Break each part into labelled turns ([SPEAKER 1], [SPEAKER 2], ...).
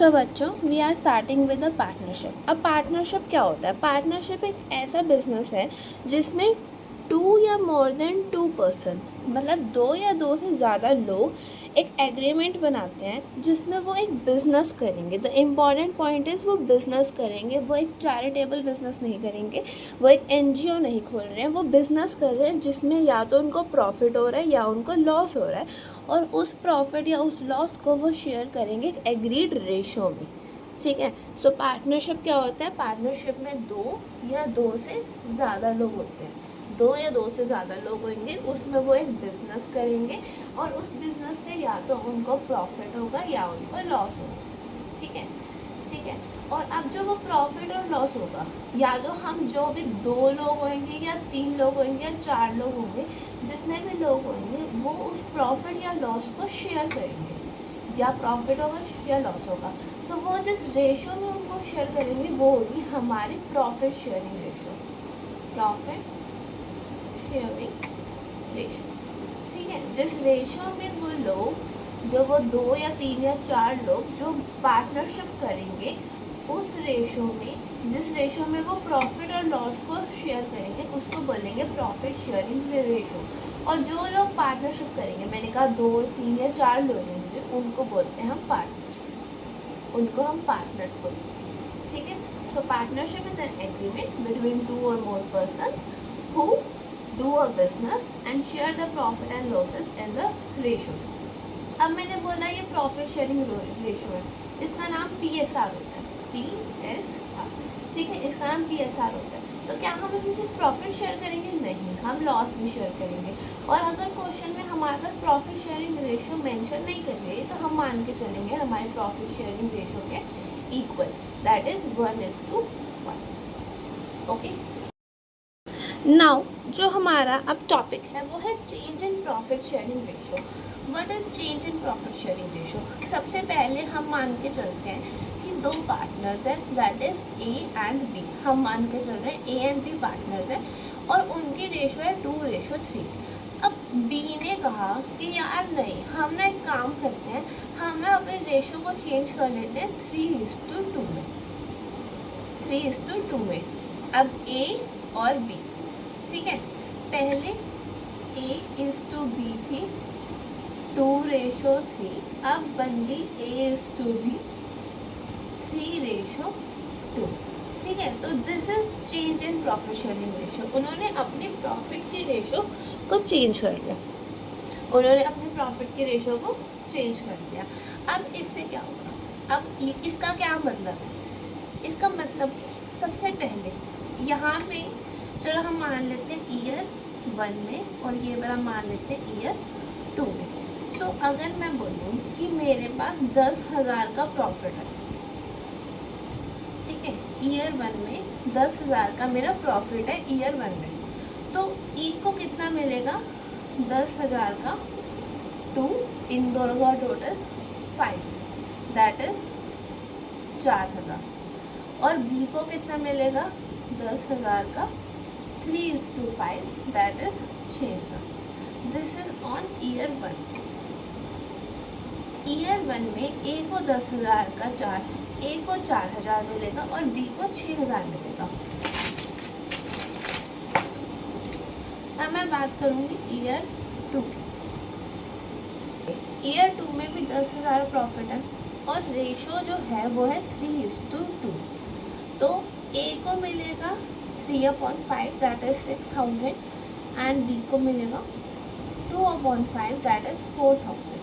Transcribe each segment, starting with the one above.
[SPEAKER 1] सो बच्चों we are starting with a partnership. अब partnership क्या होता है? पार्टनरशिप एक ऐसा बिजनेस है जिसमें टू या मोर देन टू पर्सन्स, मतलब दो या दो से ज़्यादा लोग एक एग्रीमेंट बनाते हैं जिसमें वो एक बिज़नेस करेंगे। द इम्पॉर्टेंट पॉइंट इज़ वो बिज़नेस करेंगे। वो एक चैरिटेबल बिज़नेस नहीं करेंगे, वो एक एनजीओ नहीं खोल रहे हैं, वो बिज़नेस कर रहे हैं जिसमें या तो उनको प्रॉफिट हो रहा है या उनको लॉस हो रहा है, और उस प्रॉफिट या उस लॉस को वो शेयर करेंगे एक एग्रीड रेशो में। ठीक है। सो पार्टनरशिप क्या होता है? पार्टनरशिप में दो या दो से ज़्यादा लोग होते हैं। दो या दो से ज़्यादा लोग होंगे, उसमें वो एक बिज़नेस करेंगे और उस बिज़नेस से या तो उनको प्रॉफिट होगा या उनको लॉस होगा। ठीक है, ठीक है। और अब जो वो प्रॉफिट और लॉस होगा, या तो हम जो भी दो लोग होंगे या तीन लोग होंगे या चार लोग होंगे, जितने भी लोग होंगे वो उस प्रॉफिट या लॉस को शेयर करेंगे, या प्रॉफिट होगा या लॉस होगा। तो वो जिस रेशो में उनको शेयर करेंगे वो होगी हमारी profit sharing ratio. Profit sharing ratio, ठीक है। जिस रेशो में वो लोग, जो वो दो या तीन या चार लोग जो पार्टनरशिप करेंगे, उस रेशो में, जिस रेशो में वो प्रॉफिट और लॉस को शेयर करेंगे उसको बोलेंगे प्रॉफिट शेयरिंग रेशो। और जो लोग पार्टनरशिप करेंगे, मैंने कहा दो तीन या चार लोग होंगे, उनको बोलते हैं हम पार्टनर्स, उनको हम पार्टनर्स बोलते हैं। ठीक है। So partnership is an agreement between two or more persons who do a business and share the profit and losses in the ratio। अब मैंने बोला ये प्रॉफिट शेयरिंग रेशो है, इसका नाम PSR होता है। PSR, ठीक है, इसका नाम PSR होता है। तो क्या हम इसमें सिर्फ प्रॉफिट शेयर करेंगे? नहीं, हम लॉस भी शेयर करेंगे। और अगर क्वेश्चन में हमारे पास प्रॉफिट शेयरिंग रेशो मेंशन नहीं कर रही है तो हम मान के चलेंगे हमारे प्रॉफिट शेयरिंग रेशो के equal, that is 1:1। Okay. Now जो हमारा अब टॉपिक है वो है change in profit sharing ratio. What is change in profit sharing ratio? सबसे पहले हम मान के चलते हैं कि दो पार्टनर्स हैं, that is A and B। हम मान के चल रहे हैं A एंड B पार्टनर्स हैं और उनकी रेशो है 2:3। अब B ने कहा कि यार नहीं, हम ना एक काम करते हैं, हम ना अपने रेशो को चेंज कर लेते हैं 3:2 में। 3:2 में अब A और B, ठीक है। पहले A:B थी 2:3, अब बन गई A:B 3:2। ठीक है। तो this is change in profit sharing ratio. उन्होंने अपनी प्रॉफिट की रेशो को चेंज कर लिया, उन्होंने अपनी प्रॉफिट की रेशो को चेंज कर लिया। अब इससे क्या होगा? अब इसका क्या मतलब है? इसका मतलब सबसे पहले यहाँ पे चलो हम मान लेते हैं ईयर 1 में और ये वाला मान लेते हैं ईयर 2 में। सो अगर मैं बोलूँ कि मेरे पास 10,000 का प्रॉफिट है, ठीक है, ईयर 1 में 10,000 का मेरा प्रॉफिट है ईयर 1 में, तो ई को कितना मिलेगा? 10,000 का 2, इन दोनों का टोटल 5, दैट इज 4,000। और बी को कितना मिलेगा? 10,000 का 3:5, that is 6,000। This is on year 1। Year 1 में A को 10,000 का A को 4,000 मिलेगा और B को 6,000 मिलेगा। अब मैं बात करूँगी ईयर 2 की। ईयर 2 में भी 10,000 प्रॉफिट है और रेशो जो है वो है 3:2। तो A को मिलेगा 3/5, दैट इज 6,000 एंड B को मिलेगा 2/5, दैट इज 4,000।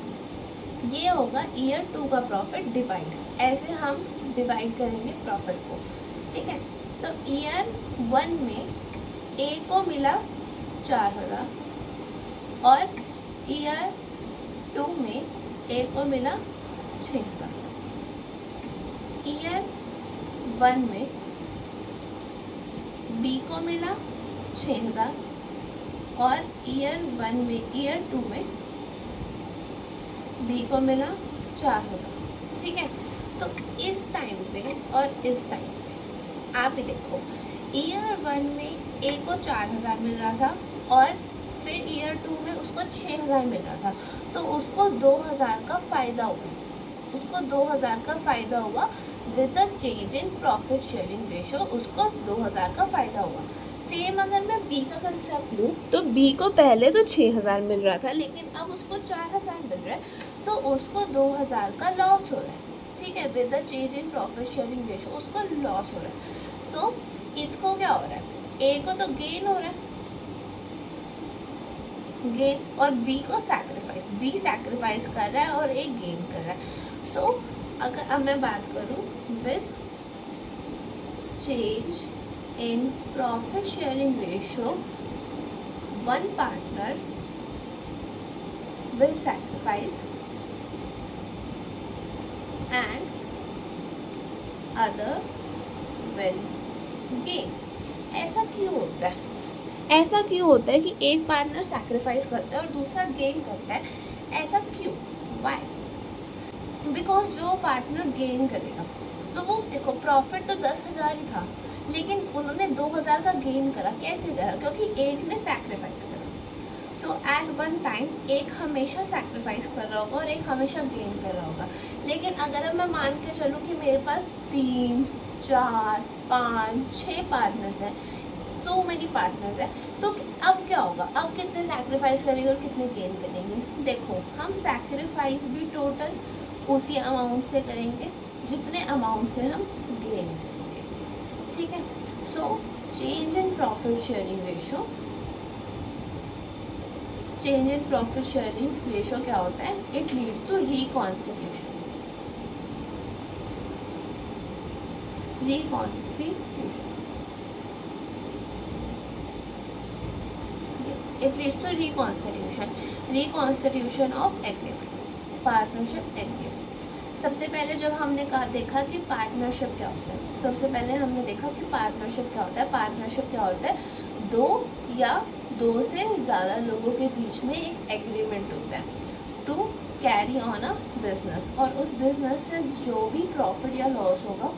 [SPEAKER 1] ये होगा ईयर 2 का प्रॉफिट डिवाइड। ऐसे हम डिवाइड करेंगे प्रॉफिट को, ठीक है। तो ईयर 1 में A को मिला 4,000 और ईयर 2 में A को मिला 6,000। ईयर 1 में B को मिला 6,000 और ईयर 1 में, ईयर 2 में B को मिला 4,000। ठीक है। तो इस टाइम पे और इस टाइम पे आप ही देखो, ईयर 1 में A को 4,000 मिल रहा था और फिर ईयर 2 में उसको 6,000 मिल रहा था, तो उसको 2,000 का फ़ायदा हुआ। उसको 2000 का फ़ायदा हुआ। With the change in profit sharing ratio उसको 2000 का फ़ायदा हुआ। सेम अगर मैं बी का कंसेप्ट लूँ तो बी को पहले तो 6000 मिल रहा था, लेकिन अब उसको 4000 मिल रहा है, तो उसको 2000 का लॉस हो रहा है। ठीक है, with the change in profit sharing ratio उसको लॉस हो रहा है। सो इसको क्या हो रहा है, ए को तो गेन हो रहा है, गेन, और बी को सैक्रिफाइस, बी सैक्रिफाइस कर रहा है और ए गेन कर रहा है। सो अगर अब मैं बात करूँ with change in profit sharing ratio, one partner will sacrifice and other will gain। ऐसा क्यों होता है? ऐसा क्यों होता है कि एक पार्टनर सैक्रिफाइस करता है और दूसरा गेन करता है? ऐसा क्यों? वाई? बिकॉज जो पार्टनर गेन करेगा तो वो देखो प्रॉफिट तो 10,000 ही था, लेकिन उन्होंने 2000 का गेन करा। कैसे करा? क्योंकि एक ने सैक्रिफाइस करा। सो एट वन टाइम एक हमेशा सैक्रिफाइस कर रहा होगा और एक हमेशा गेन कर रहा होगा। लेकिन अगर अब मैं मान के चलूँ कि मेरे पास 3, 4, 5, 6 पार्टनर्स हैं, सो मेनी पार्टनर्स हैं, तो अब क्या होगा? अब कितने सैक्रिफाइस करेंगे और कितने गेन करेंगे? देखो, हम सैक्रिफाइस भी टोटल उसी अमाउंट से करेंगे जितने अमाउंट से हम गेन करेंगे। ठीक है, so change in profit sharing ratio, change in profit sharing ratio क्या होता है? It leads to reconstitution, reconstitution, yes, it leads to reconstitution of agreement, partnership agreement. सबसे पहले जब हमने देखा कि पार्टनरशिप क्या होता है, सबसे पहले हमने देखा कि पार्टनरशिप क्या होता है। पार्टनरशिप क्या होता है? दो या दो से ज़्यादा लोगों के बीच में एक एग्रीमेंट होता है to carry on a business, और उस बिजनेस से जो भी प्रॉफिट या लॉस होगा,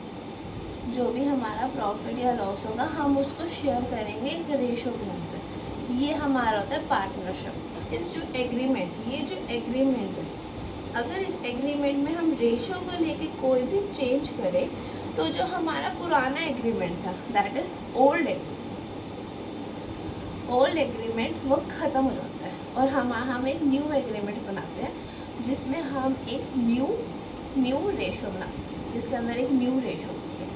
[SPEAKER 1] जो भी हमारा प्रॉफिट या लॉस होगा, हम उसको शेयर करेंगे एक रेशो के अंदर। ये हमारा होता है पार्टनरशिप। इस जो एग्रीमेंट, ये जो एग्रीमेंट है, अगर इस एग्रीमेंट में हम रेशो को लेके कोई भी चेंज करें तो जो हमारा पुराना एग्रीमेंट था, दैट इज़ ओल्ड एग्रीमेंट, वो ख़त्म हो जाता है और हम एक न्यू एग्रीमेंट बनाते हैं जिसमें हम एक न्यू रेशो बनाते हैं, जिसके अंदर एक न्यू रेशो होती है।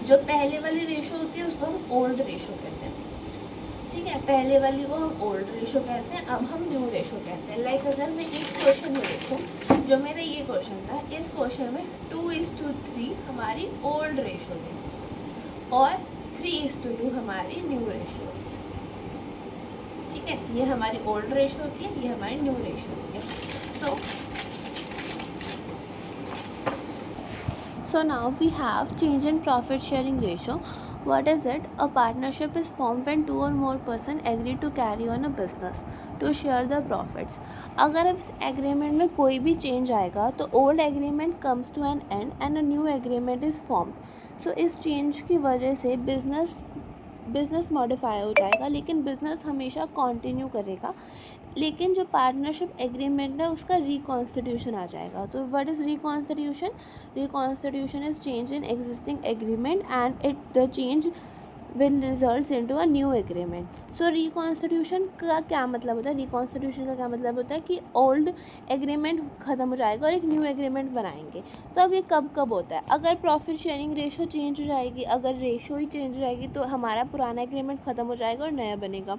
[SPEAKER 1] जो पहले वाली रेशो होती है उसको हम ओल्ड रेशो कहते हैं। ठीक है, पहले वाली को हम ओल्ड रेशो कहते हैं, अब हम न्यू रेशो कहते हैं। लाइक अगर मैं इस क्वेश्चन में देखूँ, जो मेरा ये क्वेश्चन था, इस क्वेश्चन में 2:3 हमारी ओल्ड रेशो थी और 3:2 हमारी न्यू रेशो होती है। ठीक है, ये हमारी ओल्ड रेशो होती है, ये हमारी न्यू रेशो होती है। So now we have change in profit sharing ratio. What is it? A partnership is formed when 2 or more person agree to carry on a business to share the profits. अगर अब इस agreement में कोई भी change आएगा तो old agreement comes to an end and a new agreement is formed. So इस change की वजह से बिज़नेस मॉडिफाई हो जाएगा, लेकिन बिज़नेस हमेशा कंटिन्यू करेगा। लेकिन जो पार्टनरशिप एग्रीमेंट है उसका रिकॉन्स्टिट्यूशन आ जाएगा। तो what is reconstitution? Reconstitution is change in existing agreement and the change will results into a new agreement. So reconstitution का क्या मतलब होता है? रिकॉन्स्टिट्यूशन का क्या मतलब होता है कि ओल्ड एग्रीमेंट ख़त्म हो जाएगा और एक न्यू एग्रीमेंट बनाएंगे। तो अब ये कब होता है? अगर प्रॉफिट शेयरिंग रेशो चेंज हो जाएगी, अगर रेशो ही चेंज हो जाएगी तो हमारा पुराना एग्रीमेंट ख़त्म हो जाएगा और नया बनेगा।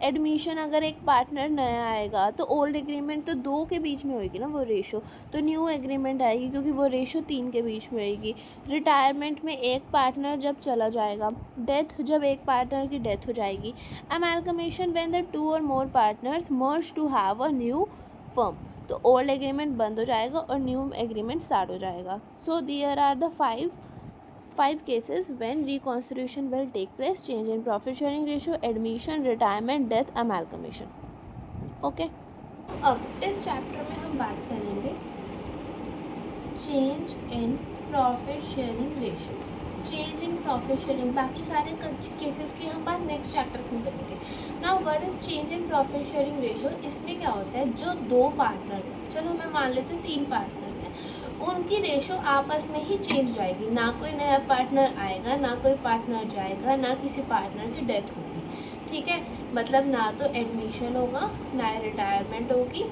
[SPEAKER 1] एडमिशन, अगर एक पार्टनर नया आएगा तो ओल्ड एग्रीमेंट तो 2 के बीच में होएगी ना वो रेशो, तो न्यू एग्रीमेंट आएगी क्योंकि वो रेशो 3 के बीच में आएगी। रिटायरमेंट में एक पार्टनर जब चला जाएगा, डेथ, जब एक पार्टनर की डेथ हो जाएगी। Amalgamation, when the 2 or more partners merge to have a new firm, तो ओल्ड एग्रीमेंट बंद हो जाएगा और न्यू एग्रीमेंट स्टार्ट हो जाएगा। So there are the five cases when reconstitution will take place: change in profit sharing ratio, admission, retirement, death, amalgamation. Okay, अब इस chapter में हम बात करेंगे change in profit sharing ratio. Change in profit sharing, बाकी सारे cases की हम बात नेक्स्ट चैप्टर्स में करेंगे। Now what is change in profit sharing ratio? इसमें क्या होता है, जो दो पार्टनर्स हैं, चलो मैं मान लेती हूँ 3 पार्टनर्स हैं, उनकी रेशो आपस में ही चेंज जाएगी, ना कोई नया पार्टनर आएगा, ना कोई पार्टनर जाएगा, ना किसी पार्टनर की डेथ होगी, ठीक है। मतलब ना तो एडमिशन होगा, ना रिटायरमेंट होगी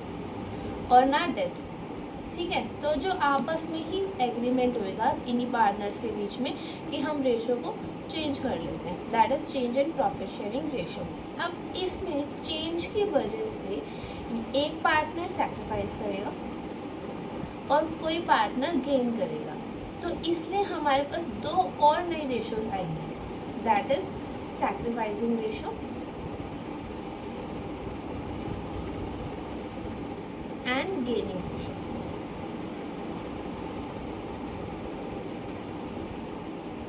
[SPEAKER 1] और ना डेथ, ठीक है। तो जो आपस में ही एग्रीमेंट होएगा इन्हीं पार्टनर्स के बीच में कि हम रेशो को चेंज कर लेते हैं, that is change in profit sharing ratio. अब इसमें चेंज की वजह से एक पार्टनर सैक्रिफाइस करेगा और कोई पार्टनर गेन करेगा, तो इसलिए हमारे पास 2 और नए रेशोज आएंगे, that is sacrificing ratio and gaining ratio.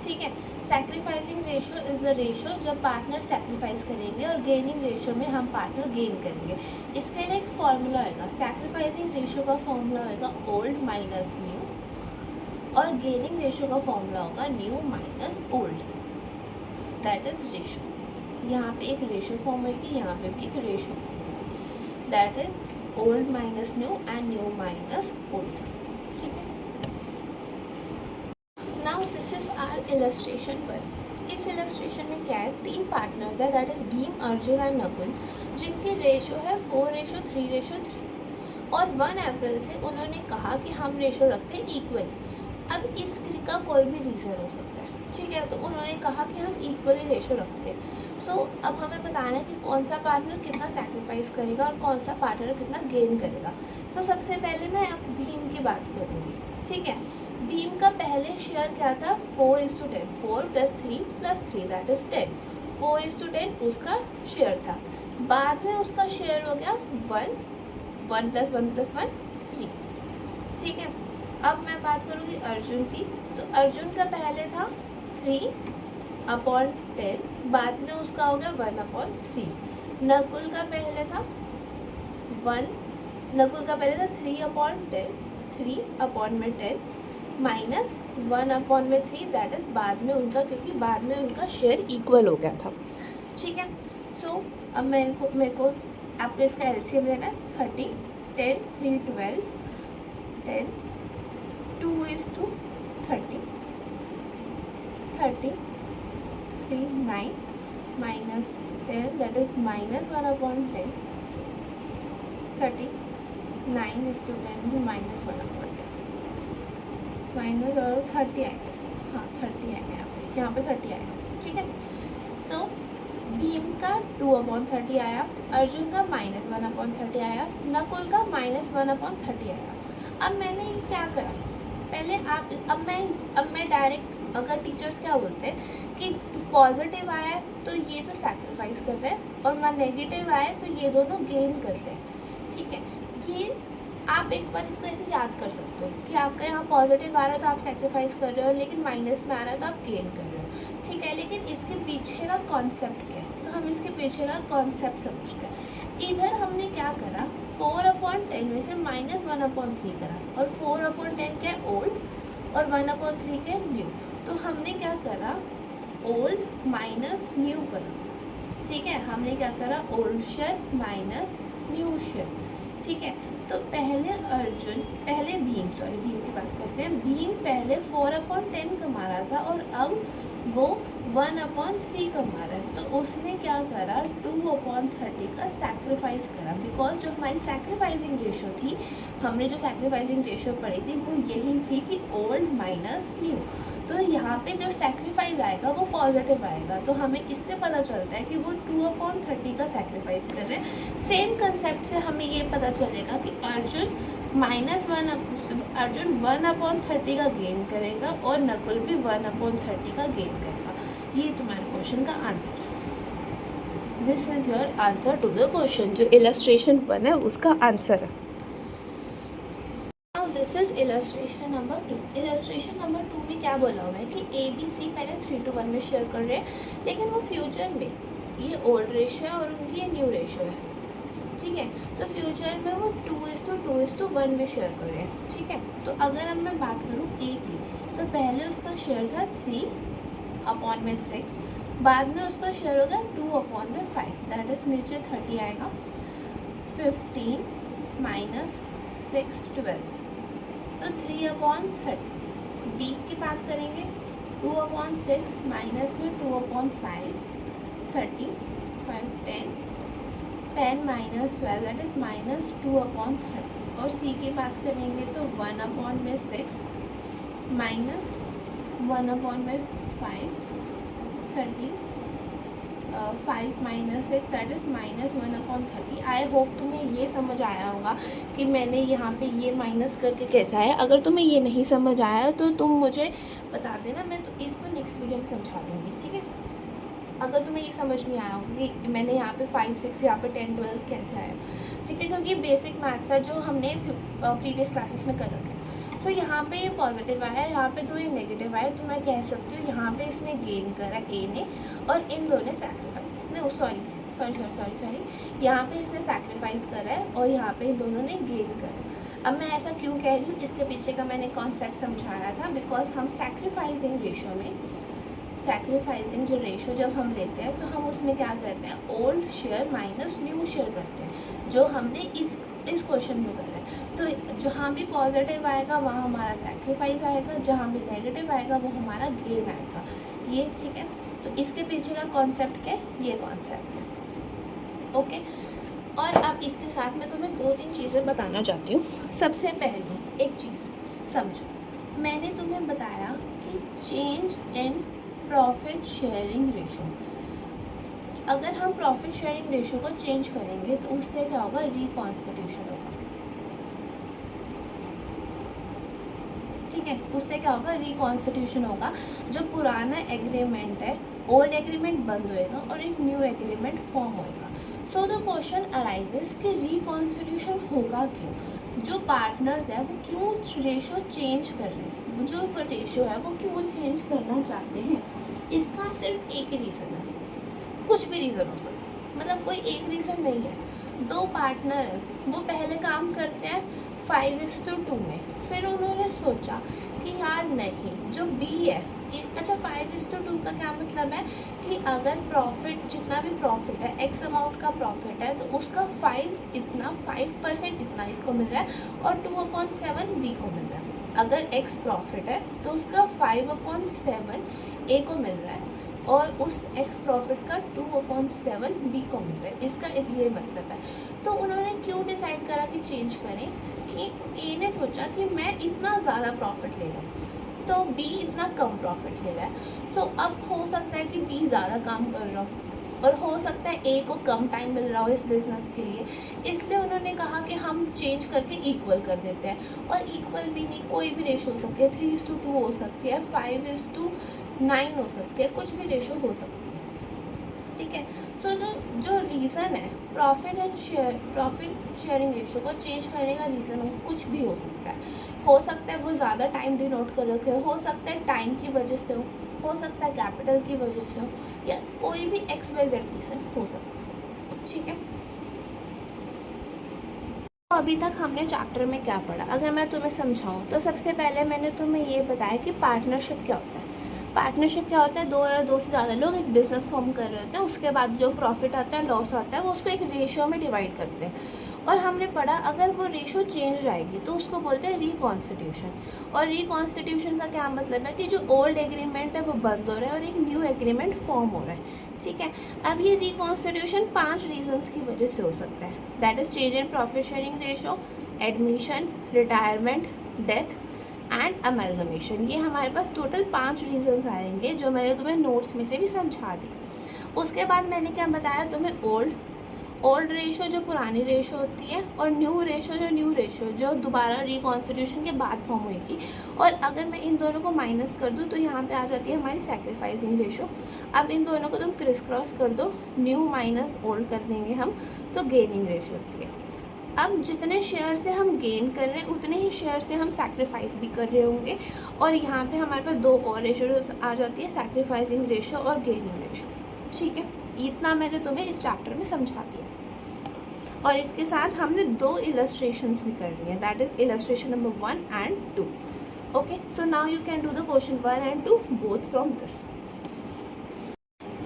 [SPEAKER 1] ठीक है, sacrificing ratio is the ratio जब पार्टनर सैक्रिफाइस करेंगे और गेनिंग रेशो में हम पार्टनर गेन करेंगे। इसके लिए एक फॉर्मूला होगा, सैक्रिफाइसिंग रेशो का फॉर्मूला होगा ओल्ड माइनस न्यू और गेनिंग रेशो का फॉर्मूला होगा new minus old, that is ratio. यहाँ पे एक रेशो फॉर्म होगी, यहाँ पे भी एक रेशो फॉर्म होगी, that is old minus new and new minus old, ठीक है। Now this is our illustration 1। इस इलस्ट्रेशन में क्या है, 3 पार्टनर्स है, that is Bhim, Arjun and Nakul, जिनकी रेशो है 4:3:3 और 1 अप्रैल से उन्होंने कहा कि हम रेशो रखते हैं इक्वली। अब इसका कोई भी रीज़न हो सकता है, ठीक है, तो उन्होंने कहा कि हम इक्वली रेशो रखते हैं। सो अब हमें बताना है कि कौन सा पार्टनर कितना सैक्रिफाइस करेगा और कौन सा पार्टनर कितना गेन करेगा। तो सबसे पहले मैं अब भीम की बात करूँगी, ठीक है। भीम का पहले शेयर क्या था, 4:10, 4 + 3 + 3 दैट इज़ 10, 4:10 उसका शेयर था। बाद में उसका शेयर हो गया 1, 1 + 1 + 1 3, ठीक है। अब मैं बात करूँगी अर्जुन की, तो अर्जुन का पहले था 3/10, बाद में उसका हो गया 1/3। नकुल का पहले था 3/10, 3/10 माइनस 1/3, दैट इज़ बाद में उनका, क्योंकि बाद में उनका शेयर इक्वल हो गया था, ठीक है। सो अब मेरे को आपको इसका एलसीएम लेना है, 30, 10, 3 12, 10, 2:30, 30, 3 9 minus 10 that is minus 1/10, 30, 9:10 he minus 1/10 minus और 30 आएगा, हाँ 30 आएगा यहाँ पे 30 आएगा, ठीक है। सो भीम का 2/30 आया, अर्जुन का -1/30 आया, नकुल का -1/30 आया। अब मैंने ये क्या करा, पहले अब मैं डायरेक्ट, अगर टीचर्स क्या बोलते हैं कि पॉजिटिव आया है तो ये तो सैक्रिफाइस कर रहे हैं और मैं नेगेटिव आया तो ये दोनों गेन कर रहे हैं, ठीक है। ये आप एक बार इसको ऐसे याद कर सकते हो कि आपका यहाँ पॉजिटिव आ रहा है तो आप सैक्रिफाइस कर रहे हो, लेकिन माइनस में आ रहा है तो आप गेन कर रहे हो, ठीक है। लेकिन इसके पीछे का कॉन्सेप्ट क्या है, तो हम इसके पीछे का कॉन्सेप्ट समझते हैं। इधर हमने क्या करा, 4/10 में से -1/3 करा, और 4/10 क्या है, ओल्ड, और 1/3 क्या है, न्यू। तो हमने क्या करा, ओल्ड माइनस न्यू करा, ठीक है। हमने क्या करा, old share minus new share, ठीक है। तो पहले भीम की बात करते हैं। भीम पहले 4/10 कमा रहा था और अब वो 1/3 कमा रहा है, तो उसने क्या करा, 2/30 का सैक्रिफाइस करा, बिकॉज जो हमारी सैक्रिफाइसिंग रेशो थी, हमने जो सैक्रिफाइसिंग रेशो पढ़ी थी वो यही थी कि ओल्ड माइनस न्यू। तो यहाँ पे जो सैक्रिफाइस आएगा वो पॉजिटिव आएगा, तो हमें इससे पता चलता है कि वो 2/30 का सैक्रिफाइस कर रहे हैं। सेम कंसेप्ट से हमें ये पता चलेगा कि अर्जुन 1/30 का गेन करेगा और नकुल भी 1/30 का गेन करेगा। ये तुम्हारे क्वेश्चन का आंसर है। This is your answer to the question, जो इलस्ट्रेशन 1 है उसका आंसर है। This is illustration number 2। Illustration number 2 में क्या बोला हुआ है कि ABC पहले 3:1 में शेयर कर रहे हैं, लेकिन वो फ्यूचर में, ये ओल्ड रेशो है और उनकी ये न्यू रेशो है, ठीक है। तो फ्यूचर में वो 2:2:1 में शेयर कर रहे हैं, ठीक है। तो अगर अब मैं बात करूँ A की, तो पहले उसका शेयर था 3/6, बाद में उसका शेयर हो गया 2/5, दैट इज़ नीचे 30 आएगा, 15 माइनस 6 12, तो 3/30। बी की बात करेंगे 2/6 माइनस में 2/5, 30, 5 10, 10 माइनस 12 दैट इज़ माइनस 2/30। और सी की बात करेंगे तो 1/6 minus 1/5, 30, 5 minus 6 that is minus 1/30। I hope तुम्हें ये समझ आया होगा कि मैंने यहाँ पे ये माइनस करके कैसा है। अगर तुम्हें ये नहीं समझ आया तो तुम मुझे बता देना, मैं तो इसको नेक्स्ट वीडियो में समझा दूँगी, ठीक है। अगर तुम्हें ये समझ नहीं आया होगा कि मैंने यहाँ पे 5 6 यहाँ पे 10 12 कैसे आया, ठीक है, क्योंकि बेसिक मैथ्स है जो हमने प्रीवियस क्लासेस में कर रखे हैं। सो यहाँ पे ये पॉजिटिव आया, यहाँ पे तो ये नेगेटिव आया, तो मैं कह सकती हूँ यहाँ पे इसने गेन करा ए ने और इन दोनों ने सैक्रिफाइस, नहीं सॉरी, यहाँ पे इसने सैक्रिफाइस करा है और यहाँ पे इन दोनों ने गेन करा। अब मैं ऐसा क्यों कह रही हूँ, इसके पीछे का मैंने कॉन्सेप्ट समझाया था। बिकॉज हम सैक्रिफाइसिंग रेशो में जो रेशो जब हम लेते हैं तो हम उसमें क्या करते हैं, old share minus new share करते हैं, जो हमने इस क्वेश्चन में करा है। तो जहाँ भी पॉजिटिव आएगा वहाँ हमारा सैक्रिफाइस आएगा, जहाँ भी नेगेटिव आएगा वो हमारा गेन आएगा, ये ठीक है। तो इसके पीछे का कॉन्सेप्ट क्या है, ये कॉन्सेप्ट है, ओके। और अब इसके साथ मैं तुम्हें 2-3 चीज़ें बताना चाहती हूँ। सबसे पहली एक चीज़ समझो, मैंने तुम्हें बताया कि change in profit sharing ratio, अगर हम प्रॉफिट शेयरिंग रेशो को चेंज करेंगे तो उससे क्या होगा, रिकॉन्स्टिट्यूशन होगा, ठीक है। उससे क्या होगा, रिकॉन्स्टिट्यूशन होगा। जो पुराना एग्रीमेंट है, ओल्ड एग्रीमेंट बंद होएगा और एक न्यू एग्रीमेंट फॉर्म होएगा। सो द क्वेश्चन अराइजेस कि रिकॉन्स्टिट्यूशन होगा क्यों, जो पार्टनर्स है वो क्यों रेशो चेंज कर रहे हैं, जो रेशो है वो क्यों चेंज करना चाहते हैं। इसका सिर्फ एक ही रीज़न है, कुछ भी रीज़न हो सकता है, मतलब कोई एक रीज़न नहीं है। 2 पार्टनर हैं, वो पहले काम करते हैं 5:2 में, फिर उन्होंने सोचा कि यार नहीं, जो बी है, अच्छा 5:2 का क्या मतलब है कि अगर प्रॉफिट, जितना भी प्रॉफिट है, एक्स अमाउंट का प्रॉफिट है, तो उसका 5% इतना इसको मिल रहा है और 2/7 बी को मिल रहा है। अगर एक्स प्रॉफिट है तो उसका 5/7 ए को मिल रहा है और उस एक्स प्रॉफिट का 2/7 बी को मिल रहा है, इसका ये मतलब है। तो उन्होंने क्यों डिसाइड करा कि चेंज करें, कि ए ने सोचा कि मैं इतना ज़्यादा प्रॉफिट ले रहा हूँ तो बी इतना कम प्रॉफिट ले रहा है। सो अब हो सकता है कि बी ज़्यादा काम कर रहा हो और हो सकता है ए को कम टाइम मिल रहा हो इस बिज़नेस के लिए, इसलिए उन्होंने कहा कि हम चेंज करके इक्वल कर देते हैं। और इक्वल भी नहीं, कोई भी रेशो हो सकती है, 3:2 हो सकती है, 5:9 हो सकती है, कुछ भी रेशो हो सकती है, ठीक है। सो जो रीज़न है प्रॉफिट शेयरिंग रेशो को चेंज करने का रीज़न कुछ भी हो सकता है वो ज़्यादा टाइम डिनोट कर रखे हो सकता है टाइम की वजह से हो सकता है कैपिटल की वजह से हो, या कोई भी XYZ रीज़न हो सकता है, ठीक है। तो अभी तक हमने चैप्टर में क्या पढ़ा, अगर मैं तुम्हें समझाऊं तो सबसे पहले मैंने तुम्हें ये बताया कि पार्टनरशिप क्या होता है। पार्टनरशिप क्या होता है, 2 या 2 से ज़्यादा लोग एक बिज़नेस फॉर्म कर रहे होते हैं, उसके बाद जो प्रॉफिट आता है, लॉस आता है, वो उसको एक रेशियो में डिवाइड करते हैं। और हमने पढ़ा अगर वो रेशो चेंज आएगी तो उसको बोलते हैं रिकॉन्स्टिट्यूशन। और रिकॉन्स्टिट्यूशन का क्या मतलब है कि जो ओल्ड एग्रीमेंट है वो बंद हो रहा है और एक न्यू एग्रीमेंट फॉर्म हो रहा है, ठीक है। अब ये रिकॉन्स्टिट्यूशन 5 रीजंस की वजह से हो सकता है, that is change in profit sharing ratio, admission, retirement, death and amalgamation. ये हमारे पास टोटल 5 रीजंस आएंगे जो मैंने तुम्हें नोट्स में से भी समझा दी। उसके बाद मैंने क्या बताया तुम्हें, ओल्ड रेशो जो पुरानी रेशो होती है और न्यू रेशो जो दोबारा रिकॉन्स्टिट्यूशन के बाद फॉर्म होगी। और अगर मैं इन दोनों को माइनस कर दूँ तो यहाँ पे आ जाती है हमारी सैक्रिफाइसिंग रेशो। अब इन दोनों को तुम क्रिस क्रॉस कर दो, न्यू माइनस ओल्ड कर देंगे हम, तो गेनिंग रेशो होती है। अब जितने शेयर से हम गेन कर रहे हैं उतने ही शेयर से हम सैक्रिफाइस भी कर रहे होंगे। और यहाँ पे हमारे पास 2 और रेशो आ जाती है, सैक्रिफाइसिंग रेशो और गेनिंग रेशो, ठीक है। इतना मैंने तुम्हें इस चैप्टर में समझा दिया। और इसके साथ हमने 2 इलस्ट्रेशंस भी कर ली हैं, that is illustration number 1 and 2। Okay, so now you can do the question 1 and 2 both from this.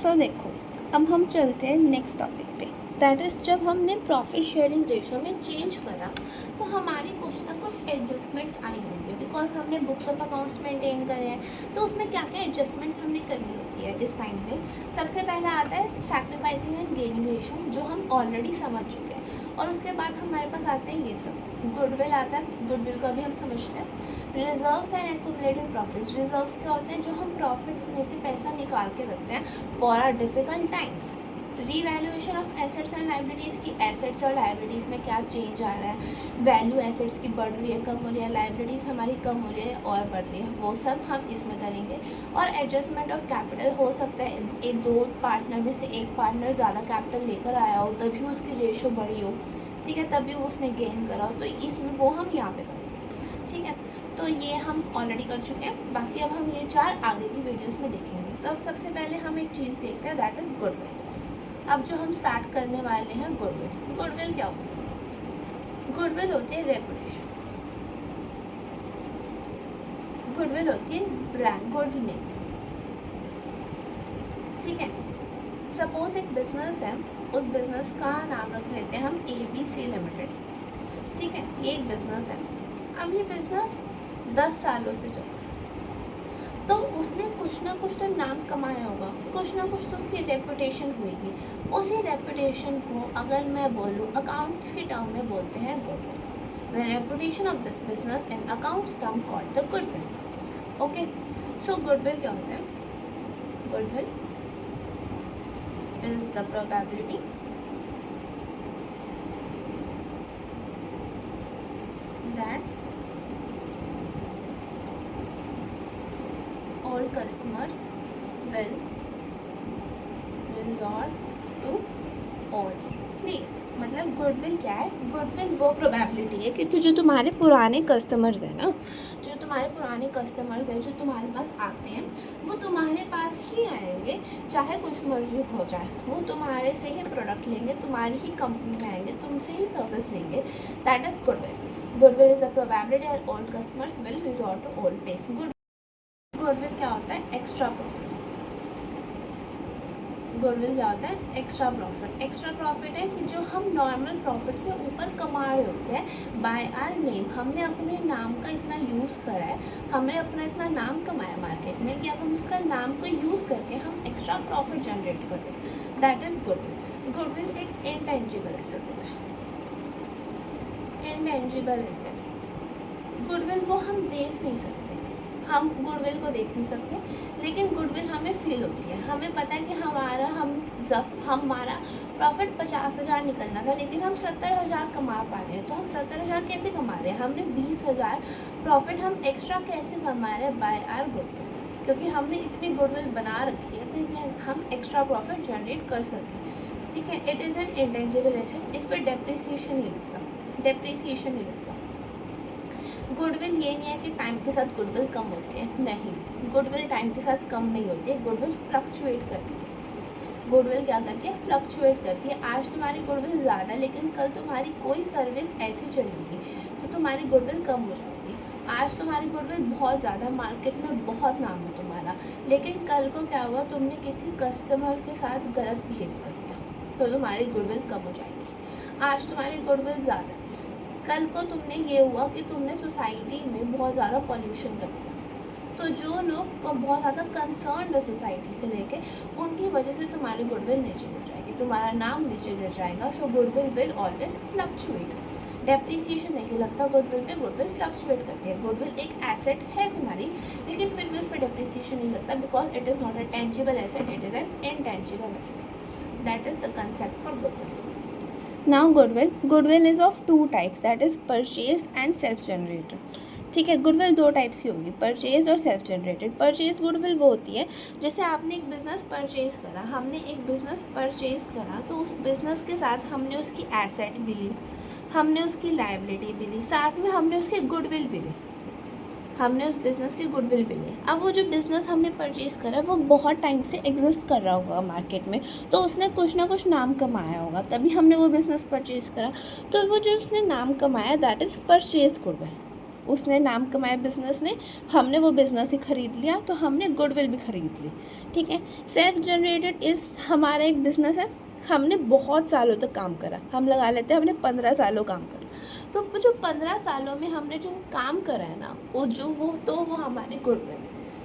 [SPEAKER 1] So देखो अब हम चलते हैं नेक्स्ट टॉपिक पे। दैट इज़ जब हमने प्रॉफिट शेयरिंग रेशो में चेंज करा तो हमारी कुछ ना कुछ एडजस्टमेंट्स आई होंगी, बिकॉज हमने बुक्स ऑफ अकाउंट्स मेंटेन करे हैं। तो उसमें क्या क्या एडजस्टमेंट्स हमने करनी होती है इस टाइम पे। सबसे पहला आता है सैक्रिफाइसिंग एंड गेनिंग रेशो, जो हम ऑलरेडी समझ चुके हैं। और उसके बाद हमारे पास आते हैं ये सब। गुडविल आता है, गुडविल को भी हम समझते हैं। Reserves and accumulated profits. Reserves क्या होते हैं? जो हम प्रॉफिट्स में से पैसा निकाल के रखते हैं for our difficult times. Revaluation of assets and liabilities की, एसेट्स और लाइबिलिटीज़ में क्या चेंज आ रहा है, वैल्यू एसेट्स की बढ़ रही है, कम हो रही है, लाइबिलिटीज़ हमारी कम हो रही है और बढ़ रही है, वो सब हम इसमें करेंगे। और एडजस्टमेंट ऑफ कैपिटल, हो सकता है एक दो पार्टनर में से एक पार्टनर ज़्यादा कैपिटल लेकर आया हो, तभी उसकी रेशो बढ़ी हो, ठीक है, तभी उसने गेन करा हो, तो इसमें वो हम यहाँ पे करेंगे, ठीक है। तो ये हम ऑलरेडी कर चुके हैं। बाकी अब हम ये 4 आगे की वीडियोज़ में देखेंगे। तो अब सबसे पहले हम एक चीज़ देखते हैं, दैट इज़ गुडविल। अब जो हम स्टार्ट करने वाले हैं गुडविल। गुडविल क्या होती है? गुडविल होती है रेपुटेशन। गुडविल होती है ब्रांड, गुड नेम, ठीक है। सपोज एक बिजनेस है, उस बिजनेस का नाम रख लेते हैं हम ABC लिमिटेड, ठीक है। ये एक बिजनेस है। अब ये बिजनेस 10 सालों से चल रहा है, तो उसने कुछ ना कुछ तो नाम कमाया होगा, कुछ ना कुछ तो उसकी रेपुटेशन होगी। उसी रेपुटेशन को अगर मैं बोलूँ अकाउंट्स की टर्म में बोलते हैं goodwill. The reputation of this business in accounts term called the goodwill. Okay, so goodwill क्या होता है? Goodwill is the probability that all customers will resort to old please. मतलब गुडविल क्या है? गुडविल वो प्रोबेबिलिटी है कि जो तुम्हारे पुराने कस्टमर्स हैं ना, जो तुम्हारे पुराने कस्टमर्स हैं, जो तुम्हारे पास आते हैं, वो तुम्हारे पास ही आएंगे, चाहे कुछ मर्जी हो जाए। वो तुम्हारे से ही प्रोडक्ट लेंगे, तुम्हारी ही कंपनी में आएंगे, तुमसे ही सर्विस लेंगे। That is goodwill. Goodwill is the probability that all customers will resort to old place. Goodwill क्या होता है? Extra profit. गुडविल क्या होता है? Extra profit. एक्स्ट्रा प्रॉफिट है कि जो हम नॉर्मल प्रॉफिट से ऊपर कमा रहे होते हैं बाय आर नेम। हमने अपने नाम का इतना यूज़ करा है, हमने अपना इतना नाम कमाया मार्केट में कि अब हम उसका नाम को यूज़ करके हम एक्स्ट्रा प्रॉफिट जनरेट कर रहे हैं। That is goodwill. गुडविल एक इंटेंजिबल एसेट होता है। Intangible asset. गुडविल को हम देख नहीं सकते, हम गुडविल को देख नहीं सकते, लेकिन गुडविल हमें फील होती है। हमें पता है कि हमारा प्रॉफिट 50,000 निकलना था, लेकिन हम 70,000 कमा पा रहे हैं। तो हम 70,000 कैसे कमा रहे हैं? हमने 20,000 प्रॉफिट हम एक्स्ट्रा कैसे कमा रहे हैं? By our goodwill. क्योंकि हमने इतनी गुडविल बना रखी है तो हम एक्स्ट्रा प्रॉफिट जनरेट कर सकें, ठीक है। It is an intangible asset. इस पर डेप्रिसिएशन नहीं लगता, डेप्रिसिएशन नहीं लगता। गुडविल ये नहीं है कि टाइम के साथ गुडविल कम होती है, नहीं, गुडविल टाइम के साथ कम नहीं होती है। गुडविल फ्लक्चुएट करती है। गुडविल क्या करती है? फ्लक्चुएट करती है। आज तुम्हारी गुडविल ज़्यादा है, लेकिन कल तुम्हारी कोई सर्विस ऐसी चलेगी तो तुम्हारी गुडविल कम हो जाएगी। आज तुम्हारी गुडविल बहुत ज़्यादा, मार्केट में बहुत नाम है तुम्हारा, लेकिन कल को क्या हुआ, तुमने किसी कस्टमर के साथ गलत बिहेव कर दिया तो तुम्हारी गुडविल कम हो जाएगी। आज तुम्हारी गुडविल ज़्यादा, कल को तुमने ये हुआ कि तुमने सोसाइटी में बहुत ज़्यादा पॉल्यूशन कर दिया, तो जो लोग को बहुत ज़्यादा कंसर्न है सोसाइटी से लेके, उनकी वजह से तुम्हारी गुडविल नीचे गिर जाएगी, तुम्हारा नाम नीचे गिर जाएगा। So goodwill will always fluctuate. Depreciation नहीं लगता गुडविल पे, गुडविल फ्लक्चुएट करती है। गुडविल एक एसेट है तुम्हारी, लेकिन फिर भी उस पर डेप्रिसिएशन नहीं लगता, because it is not a tangible asset, it is an intangible asset. That is the concept for goodwill. Now goodwill is of 2 types, that is purchased and self generated, ठीक है। गुडविल 2 टाइप्स की होगी, purchase और self generated. Purchase goodwill वो होती है जैसे आपने एक बिज़नेस परचेज़ करा, हमने एक बिज़नेस परचेज़ करा तो उस बिज़नेस के साथ हमने उसकी एसेट भी ली, हमने उसकी लायबिलिटी भी ली, साथ में हमने उसकी गुडविल भी ली, हमने उस बिज़नेस की गुडविल भी ली। अब वो जो बिज़नेस हमने परचेज़ करा वो बहुत टाइम से एग्जिस्ट कर रहा होगा मार्केट में, तो उसने कुछ ना कुछ नाम कमाया होगा, तभी हमने वो बिज़नेस परचेज़ करा। तो वो जो उसने नाम कमाया दैट इज़ परचेज गुडविल। उसने नाम कमाया बिज़नेस ने, हमने वो बिज़नेस ही ख़रीद लिया, तो हमने गुडविल भी ख़रीद ली, ठीक है। सेल्फ जनरेटेड इज़ हमारा एक बिज़नेस है, हमने बहुत सालों तक काम करा, हम लगा लेते हैं हमने 15 सालों काम करा, तो वो जो 15 सालों में हमने जो काम करा है ना, वो हमारे गुडविल।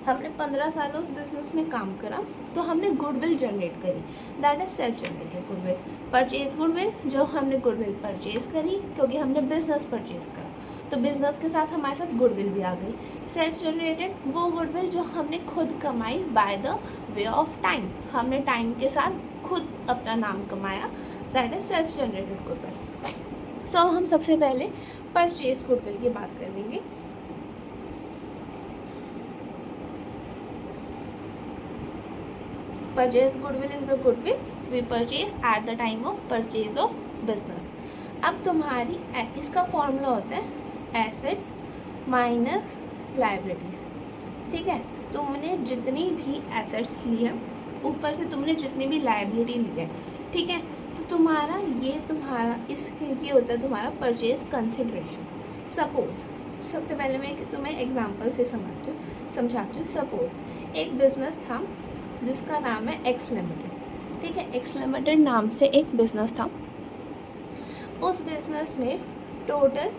[SPEAKER 1] हमने 15 सालों उस बिज़नेस में काम करा, तो हमने गुडविल जनरेट करी, that is self generated goodwill. Purchase goodwill, जो हमने गुडविल परचेज करी क्योंकि हमने बिज़नेस परचेज करा, तो बिज़नेस के साथ हमारे साथ गुडविल भी आ गई। सेल्फ जनरेटेड, वो गुडविल जो हमने खुद कमाई by the way of time, हमने टाइम के साथ खुद अपना नाम कमाया, that is self generated goodwill. So हम सबसे पहले परचेज गुडविल की बात करेंगे। Purchase goodwill is the goodwill we purchase at the time of purchase of business. अब तुम्हारी इसका फॉर्मूला होता है एसेट्स माइनस लायबिलिटीज़, ठीक है। तुमने जितनी भी एसेट्स ली है, ऊपर से तुमने जितनी भी लायबिलिटी ली है, ठीक है, तो तुम्हारा इसके ये होता है तुम्हारा परचेज कंसिडरेशन। सपोज, सबसे पहले मैं तुम्हें एग्जांपल से समझाती हूँ। सपोज एक बिज़नेस था जिसका नाम है एक्स लिमिटेड, ठीक है। एक्स लिमिटेड नाम से एक बिज़नेस था। उस बिज़नेस में टोटल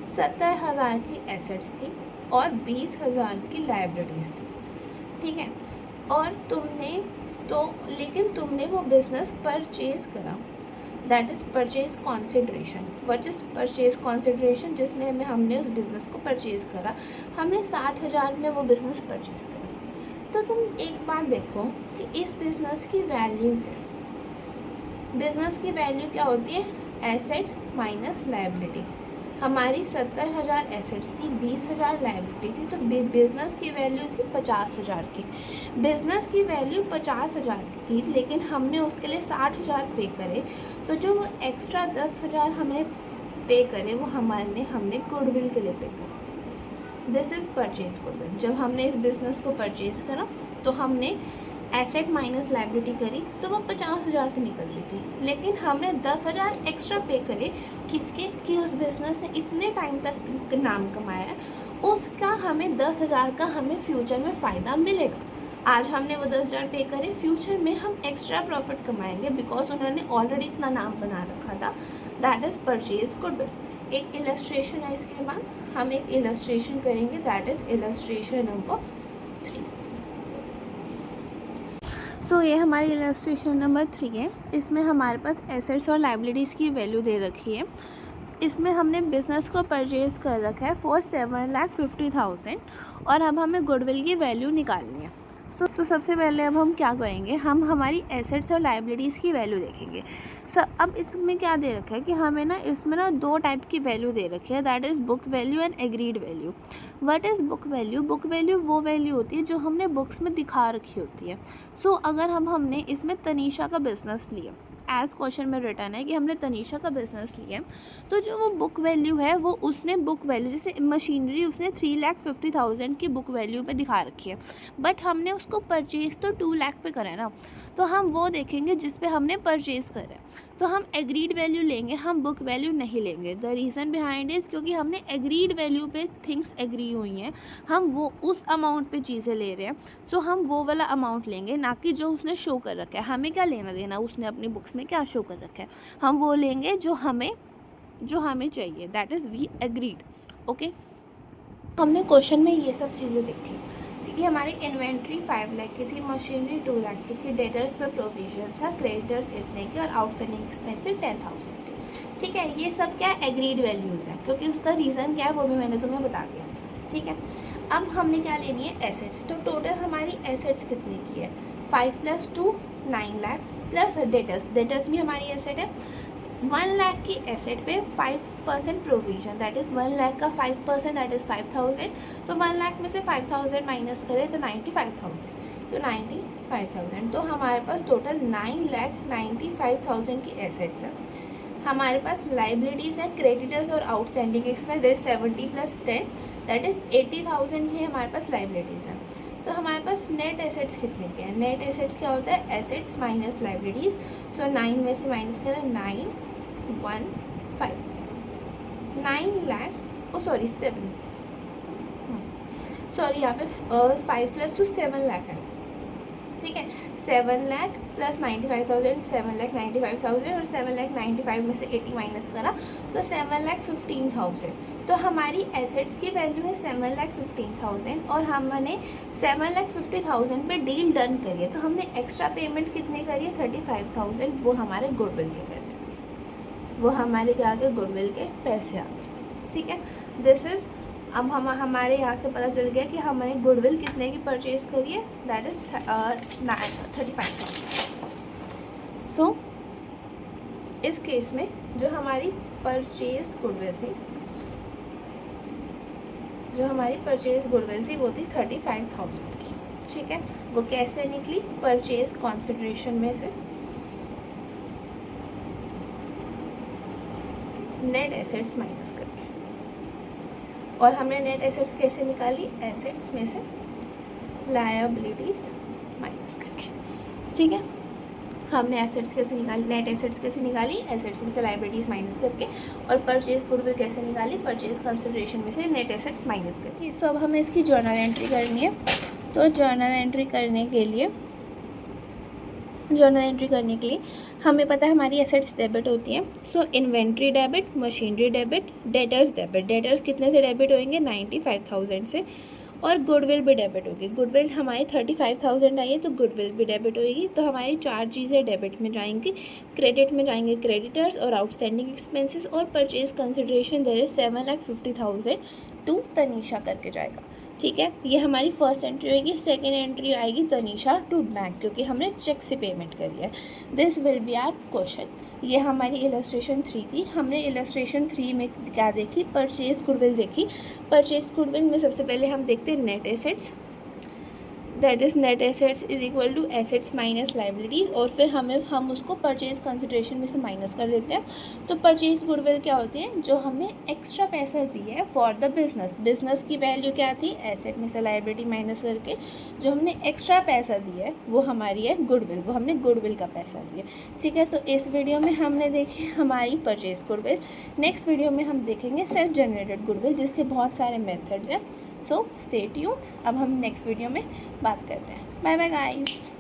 [SPEAKER 1] 70,000 की एसेट्स थी और 20,000 की लायबिलिटीज़ थी, ठीक है। और तुमने वो बिज़नेस परचेज़ करा, that is purchase consideration. What is purchase consideration? जिसने में हमने उस बिज़नेस को परचेज़ करा, हमने 60,000 में वो बिज़नेस परचेज़ करा। तो तुम एक बात देखो कि इस बिज़नेस की वैल्यू क्या है। बिज़नेस की वैल्यू क्या होती है? Asset minus liability. हमारी 70,000 एसेट्स थी, 20,000 लायबिलिटी थी, तो बिज़नेस की वैल्यू थी 50,000 की। बिज़नेस की वैल्यू 50,000 की थी, लेकिन हमने उसके लिए 60,000 पे करे, तो जो एक्स्ट्रा 10,000 हमें पे करे वो हमने गुडविल के लिए पे करा। This is purchase goodwill. जब हमने इस बिज़नेस को परचेज़ करा तो हमने एसेट माइनस लायबिलिटी करी, तो वो 50,000 की निकल रही थी, लेकिन हमने 10,000 एक्स्ट्रा पे करे किसके, कि उस बिज़नेस ने इतने टाइम तक नाम कमाया है, उसका हमें 10,000 का हमें फ्यूचर में फ़ायदा मिलेगा। आज हमने वो 10,000 पे करे, फ्यूचर में हम एक्स्ट्रा प्रॉफिट कमाएंगे बिकॉज उन्होंने ऑलरेडी इतना नाम बना रखा था, दैट इज़ परचेज गुडविल। एक इलस्ट्रेशन है, इसके बाद हम एक इलस्ट्रेशन करेंगे, दैट इज़ इलस्ट्रेशन नंबर 3। सो ये हमारी इलस्ट्रेशन नंबर 3 है। इसमें हमारे पास एसेट्स और लायबिलिटीज़ की वैल्यू दे रखी है। इसमें हमने बिज़नेस को परचेज़ कर रखा है फॉर 7,50,000 और अब हमें गुडविल की वैल्यू निकालनी है। तो सबसे पहले अब हम क्या करेंगे, हम हमारी एसेट्स और लायबिलिटीज़ की वैल्यू देखेंगे। अब इसमें क्या दे रखा है कि हमें इसमें 2 टाइप की वैल्यू दे रखी है, that is book value and agreed value. What is book value? Book value वो वैल्यू होती है जो हमने बुक्स में दिखा रखी होती है। अगर हमने इसमें तनीषा का बिज़नेस लिया, एज क्वेश्चन में रिटर्न है कि हमने तनीषा का बिज़नेस लिया, तो जो वो बुक वैल्यू है वो उसने बुक वैल्यू जैसे मशीनरी उसने 3,50,000 की बुक वैल्यू पे दिखा रखी है, बट हमने उसको परचेज़ तो 2 लाख पे करा है ना, तो हम वो देखेंगे जिस पे हमने परचेज़ करा है। तो हम एग्रीड वैल्यू लेंगे, हम बुक वैल्यू नहीं लेंगे। द रीज़न बिहाइंड इज़ क्योंकि हमने एग्रीड वैल्यू पे थिंग्स एग्री हुई हैं, हम वो उस अमाउंट पे चीज़ें ले रहे हैं, हम वो वाला अमाउंट लेंगे, ना कि जो उसने शो कर रखा है। हमें क्या लेना देना उसने अपनी बुक्स में क्या शो कर रखा है, हम वो लेंगे जो हमें चाहिए, that is we agreed. Okay, हमने क्वेश्चन में ये सब चीज़ें देखी। ठीक है, हमारी इन्वेंट्री 5 लाख की थी, मशीनरी 2 लाख की थी, डेटर्स पर प्रोविजन था, क्रेडिटर्स इतने की और आउटस्टैंडिंग एक्सपेंसिव 10,000 की। ठीक है, ये सब क्या एग्रीड वैल्यूज़ है, क्योंकि उसका रीज़न क्या है वो भी मैंने तुम्हें बता दिया। ठीक है, अब हमने क्या लेनी है एसेट्स। तो टोटल हमारी एसेट्स कितने की है, 5 + 2 9 लाख प्लस डेटर्स भी हमारी एसेट है। 1 लाख की एसेट पे 5% प्रोविजन, दैट इज़ 1 लाख का 5% दैट इज़ 5,000। तो 1 लाख में से 5,000 माइनस करें तो 95,000, तो 95,000। तो हमारे पास टोटल 9,95,000 की एसेट्स है। हमारे पास लाइबिलिटीज़ है, क्रेडिटर्स और आउटस्टैंडिंग एक्सपेंस 70 + 10 दैट इज़ 80,000 की हमारे पास लाइबिलिटीज़ हैं। तो हमारे पास नेट एसेट्स कितने के हैं, नेट एसेट्स क्या होता है, एसेट्स माइनस लाइबिलिटीज़। 9 में से माइनस करें 915 9 लाख, सॉरी 7, सॉरी यहाँ पे 5 + 2 7 लाख है। ठीक है। 7 लाख प्लस 95,000, 7,95,000 और 7,95,000 में से 80 माइनस करा तो 7,15,000। तो हमारी एसेट्स की वैल्यू है 7,15,000 और हमने 7,50,000 पे डील डन करी है। तो हमने एक्स्ट्रा पेमेंट कितने करी है? 35,000। वो हमारे गुडविल के पैसे, वो हमारे क्या आ गए? गुडविल के पैसे आ गए। ठीक है, दिस इज़, अब हमारे यहाँ से पता चल गया कि हमने गुडविल कितने की परचेज़ करी है, दैट इज़ 35,000। सो इस केस में जो हमारी परचेज गुडविल थी, जो हमारी परचेज गुडविल थी वो थी 35,000 की। ठीक है, वो कैसे निकली? परचेज कंसिडरेशन में से नेट एसेट्स माइनस करके। और हमने नेट एसेट्स कैसे निकाली? एसेट्स में से लायबिलिटीज़ माइनस करके। ठीक है, हमने एसेट्स कैसे निकाली? नेट एसेट्स कैसे निकाली? एसेट्स में से लायबिलिटीज़ माइनस करके। और परचेज गुडविल कैसे निकाली? परचेज कंसिडरेशन में से नेट एसेट्स माइनस करके। सो अब हमें इसकी जर्नल एंट्री करनी है। तो जर्नल एंट्री करने के लिए हमें पता है हमारी एसेट्स डेबिट होती हैं। So inventory debit, machinery debit, debtors debit. Debtors कितने से डेबिट होंगे? 95,000 से। और गुडविल भी डेबिट होगी। गुडविल हमारी 35,000 आई है तो गुडविल भी डेबिट होगी। तो हमारी 4 चीज़ें डेबिट में जाएंगी। क्रेडिट में जाएंगे क्रेडिटर्स और आउटस्टैंडिंग एक्सपेंसेस, और purchase consideration there is 7,50,000 to Tanisha करके जाएगा। ठीक है, ये हमारी फर्स्ट एंट्री होगी। सेकेंड एंट्री आएगी तनीषा टू बैंक, क्योंकि हमने चेक से पेमेंट करी है। This will be our question. ये हमारी इलस्ट्रेशन 3 थी। हमने इलस्ट्रेशन 3 में क्या देखी? परचेज गुडविल देखी। परचेज गुडविल में सबसे पहले हम देखते हैं net assets, that is net assets is equal to assets minus liabilities, और फिर हम उसको परचेज कंसिडरेशन में से माइनस कर देते हैं। तो परचेज गुडविल क्या होती है? जो हमने एक्स्ट्रा पैसा दिया है फॉर द बिजनेस। बिजनेस की वैल्यू क्या थी? एसेट में से लाइबिलिटी माइनस करके जो हमने एक्स्ट्रा पैसा दिया है वो हमारी है गुडविल, वो हमने गुडविल का पैसा दिया। ठीक है, तो इस वीडियो में हमने देखी हमारी परचेज गुडविल। नेक्स्ट वीडियो में हम देखेंगे सेल्फ जनरेटेड गुडविल, जिसके बहुत सारे मेथड्स हैं। So stay tuned. अब हम नेक्स्ट वीडियो में बात करते हैं। Bye bye guys.